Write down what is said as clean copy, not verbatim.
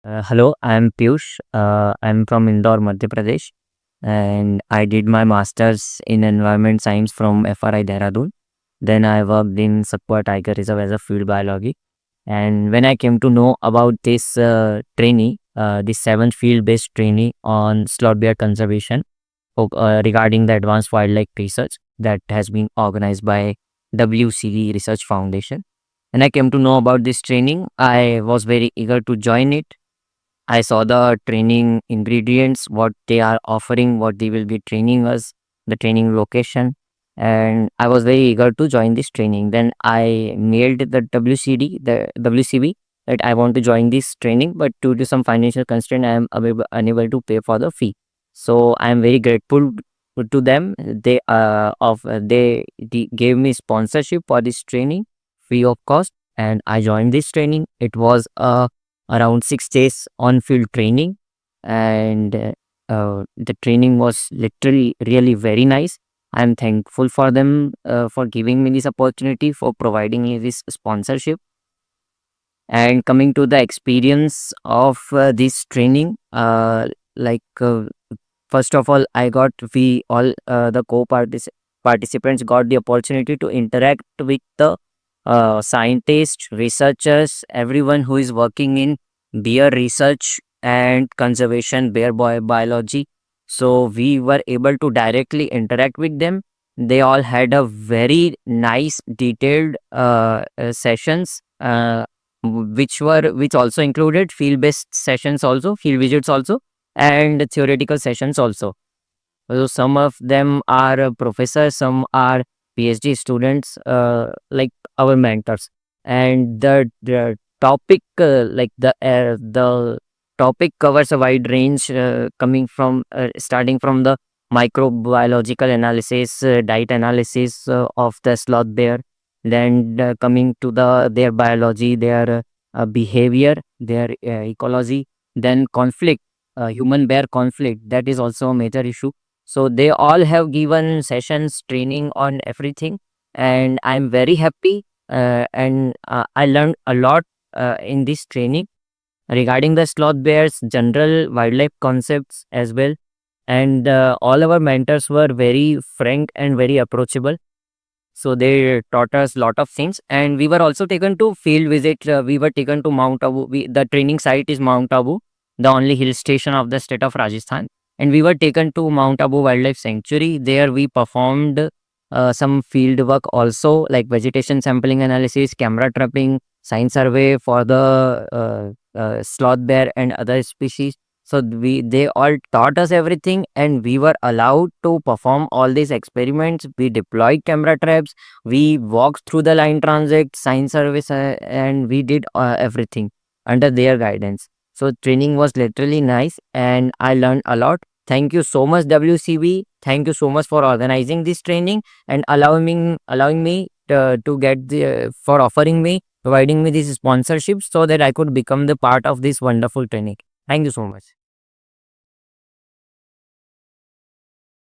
Hello, I'm Piyush. I'm from Indore, Madhya Pradesh, and I did my master's in environment science from FRI Dehradun. Then I worked in Satpura Tiger Reserve as a field biology. And when I came to know about this trainee, this seventh field-based trainee on slot bear conservation regarding the advanced wildlife research that has been organized by WCD Research Foundation. When I came to know about this training, I was very eager to join it. I saw the training ingredients, what they are offering, what they will be training us, the training location, and I was very eager to join this training. Then I mailed the the WCB that I want to join this training, but due to some financial constraint, I am unable to pay for the fee. So I am very grateful to them. They gave me sponsorship for this training, free of cost, and I joined this training. It was a around 6 days on field training, and the training was literally really very nice. I'm thankful for them for giving me this opportunity, for providing me this sponsorship. And coming to the experience of this training, like first of all, I got we all the participants got the opportunity to interact with the scientists, researchers, everyone who is working in bear research and conservation, biology. So we were able to directly interact with them. They all had a very nice, detailed sessions, which also included field-based sessions, also field visits, also and theoretical sessions also. So some of them are professors, some are PhD students, like our mentors. And the topic, the topic covers a wide range, coming from starting from the microbiological analysis, diet analysis of the sloth bear, then coming to their biology, their behavior, their ecology, then conflict, human bear conflict. That is also a major issue. So they all have given sessions, training on everything, and I'm very happy. And I learned a lot in this training regarding the sloth bears, general wildlife concepts as well. And all our mentors were very frank and very approachable. So they taught us lot of things, and we were also taken to field visit. We were taken to Mount Abu. The training site is Mount Abu, the only hill station of the state of Rajasthan, and we were taken to Mount Abu Wildlife Sanctuary. There we performed some field work also, like vegetation sampling analysis, camera trapping, science survey for the sloth bear and other species. So they all taught us everything, and we were allowed to perform all these experiments. We deployed camera traps, we walked through the line transit, science service, and we did everything under their guidance. So training was literally nice, and I learned a lot. Thank you so much, WCB. Thank you so much for organizing this training and allowing me to get the for offering me providing me this sponsorship so that I could become the part of this wonderful training. Thank you so much.